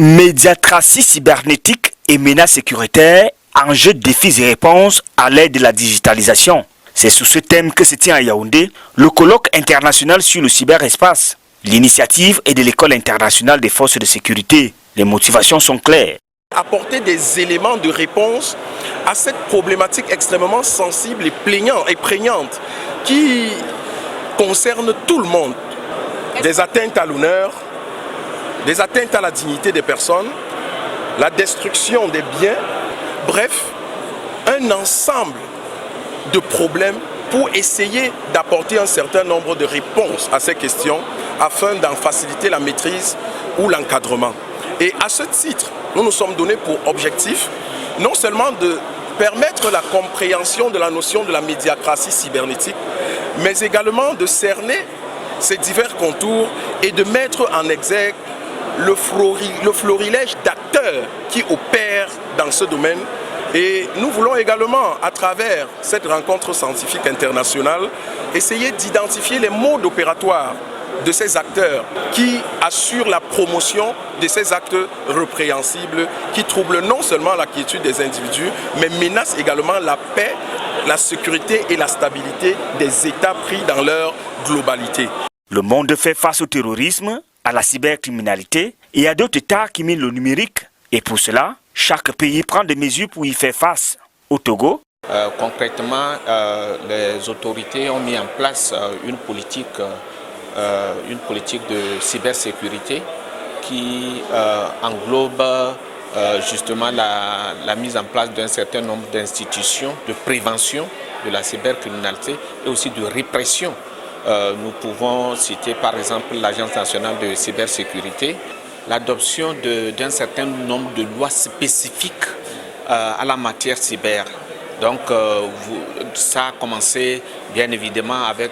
Médiatracie cybernétique et menaces sécuritaires, enjeux, défis et réponses à l'aide de la digitalisation. C'est sous ce thème que se tient à Yaoundé le colloque international sur le cyberespace. L'initiative est de l'École internationale des forces de sécurité. Les motivations sont claires. Apporter des éléments de réponse à cette problématique extrêmement sensible et prégnante qui concerne tout le monde. Des atteintes à l'honneur, des atteintes à la dignité des personnes, la destruction des biens, bref, un ensemble de problèmes pour essayer d'apporter un certain nombre de réponses à ces questions afin d'en faciliter la maîtrise ou l'encadrement. Et à ce titre, nous nous sommes donnés pour objectif non seulement de permettre la compréhension de la notion de la médiatracie cybernétique, mais également de cerner ces divers contours et de mettre en exergue le florilège d'acteurs qui opèrent dans ce domaine. Et nous voulons également, à travers cette rencontre scientifique internationale, essayer d'identifier les modes opératoires de ces acteurs qui assurent la promotion de ces actes répréhensibles qui troublent non seulement la quiétude des individus, mais menacent également la paix, la sécurité et la stabilité des États pris dans leur globalité. Le monde fait face au terrorisme, à la cybercriminalité et à d'autres États qui minent le numérique. Et pour cela, chaque pays prend des mesures pour y faire face. Au Togo, concrètement, les autorités ont mis en place une politique de cybersécurité qui englobe justement la mise en place d'un certain nombre d'institutions de prévention de la cybercriminalité et aussi de répression. Nous pouvons citer par exemple l'Agence nationale de cybersécurité, l'adoption d'un certain nombre de lois spécifiques à la matière cyber. Donc ça a commencé bien évidemment avec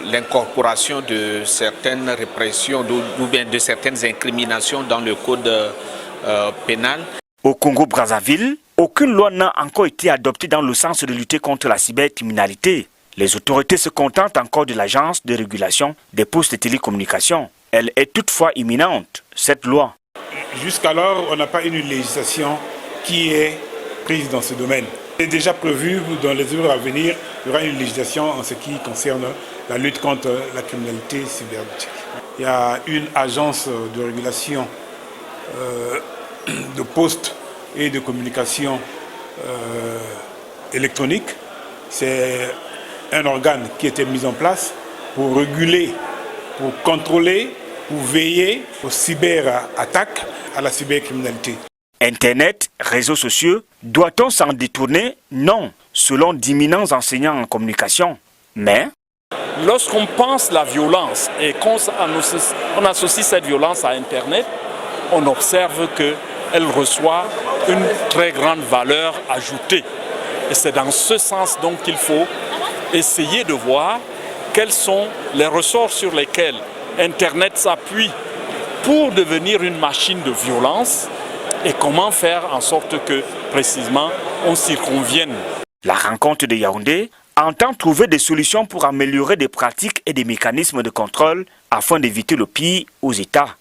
l'incorporation de certaines répressions ou bien de certaines incriminations dans le code pénal. Au Congo-Brazzaville, aucune loi n'a encore été adoptée dans le sens de lutter contre la cybercriminalité. Les autorités se contentent encore de l'Agence de régulation des postes de télécommunications. Elle est toutefois imminente, cette loi. Jusqu'alors, on n'a pas une législation qui est prise dans ce domaine. Il est déjà prévu dans les jours à venir, il y aura une législation en ce qui concerne la lutte contre la criminalité cybernétique. Il y a une agence de régulation de postes et de communication électronique. C'est un organe qui a été mis en place pour réguler, pour contrôler, pour veiller aux cyberattaques, à la cybercriminalité. Internet, réseaux sociaux, doit-on s'en détourner? Non, selon d'imminents enseignants en communication. Mais lorsqu'on pense la violence et qu'on associe cette violence à Internet, on observe qu'elle reçoit une très grande valeur ajoutée. Et c'est dans ce sens donc qu'il faut essayer de voir quels sont les ressorts sur lesquels Internet s'appuie pour devenir une machine de violence et comment faire en sorte que, précisément, on circonvienne. La rencontre de Yaoundé entend trouver des solutions pour améliorer des pratiques et des mécanismes de contrôle afin d'éviter le pire aux États.